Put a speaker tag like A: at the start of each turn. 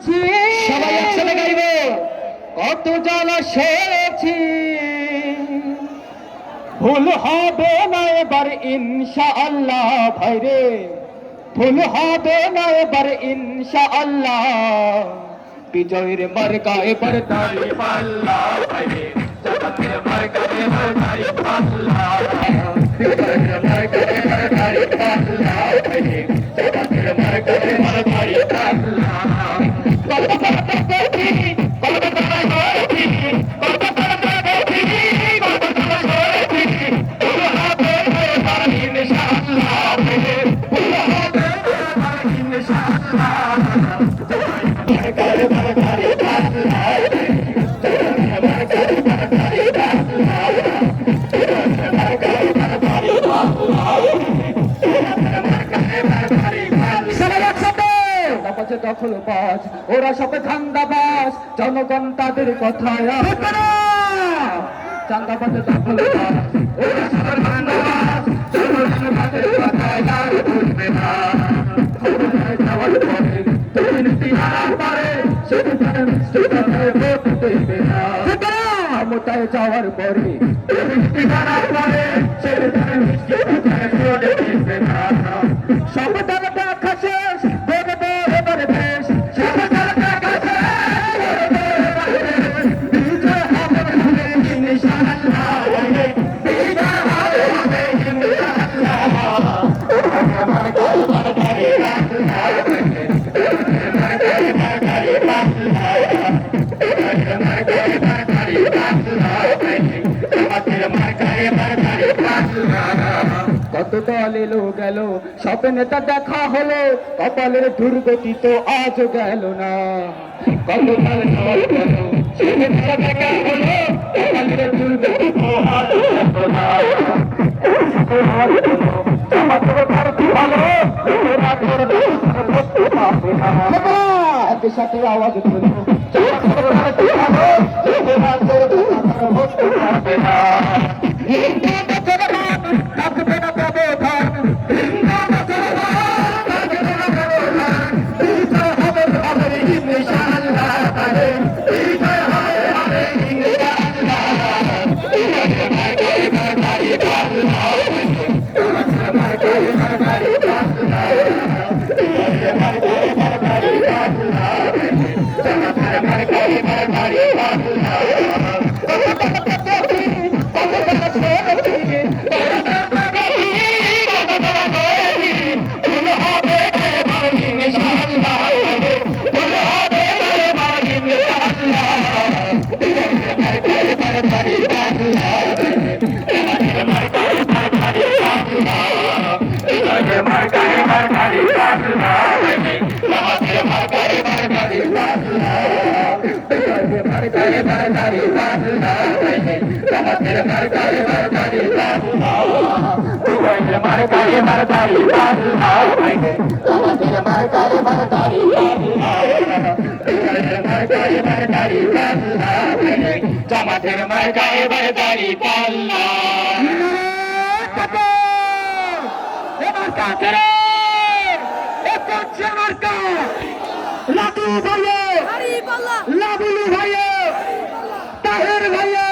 A: সয়েছি,
B: সবাই একসাথে গাইব। কত জ্বালা সয়েছি, ভুল হবে না এবার ইনশাআল্লাহ ভাইরে, ভুল হবে না এবার ইনশাআল্লাহ। বিজয়ের মার্কা এবার দাঁড়িয়ে পাল্লা ভাইরে, জান্নাতের মার্কা এবার দাঁড়িয়ে পাল্লা, বিজয়ের মার্কা এবার দাঁড়িয়ে পাল্লা ভাইরে, জান্নাতের মার্কা এবার দাঁড়িয়ে পাল্লা। কত কত কবি, কত কত কবি, কত কত কবি, কত কত কবি, ভুল হবে না এবার ইনশাআল্লাহ ভাইরে, ভুল হবে না এবার ইনশাআল্লাহ। দখলবাজ ওরা সব ধান্দাবাজ, জনগণ তাদের কথায় চান্দাবাজে দখলবাজ ওরা সব ধান্দাবাজ, জনগণ তাদের কথায় আর বুঝবে না। যাওয়ার পরে দুর্নীতি হারার পরে সেখানে মিষ্টিভাবে ভোট দেবে না। ক্ষমতায় যাওয়ার পরে দুর্নীতি হারার পরে সেখানে মিষ্টিভাবে ভোট দেবে না। সব দল দেখা শেষ, দেখবে এবার বেশ, সব দল দেখা শেষ, বিজয় হবে ইনশাআল্লাহ, বিজয় হবে ইনশাআল্লাহ। কত দল এলো গেল, সব নেতা দেখা হলো, কপালের দুর্গতি তো আজ গেল না। কত দল দল গেল, সব নেতা দেখা হলো, কপালের দুর্গতি তো আজ গেল না। একই সাথে আওয়াজ তুলো, জামাতের মার্কা এবার দাড়ি পাল্লা। এবার কাকেরে মার্কা, লাটু ভাইয়ে, লাবুলু ভাইয়ে, তাহের ভাইয়ে।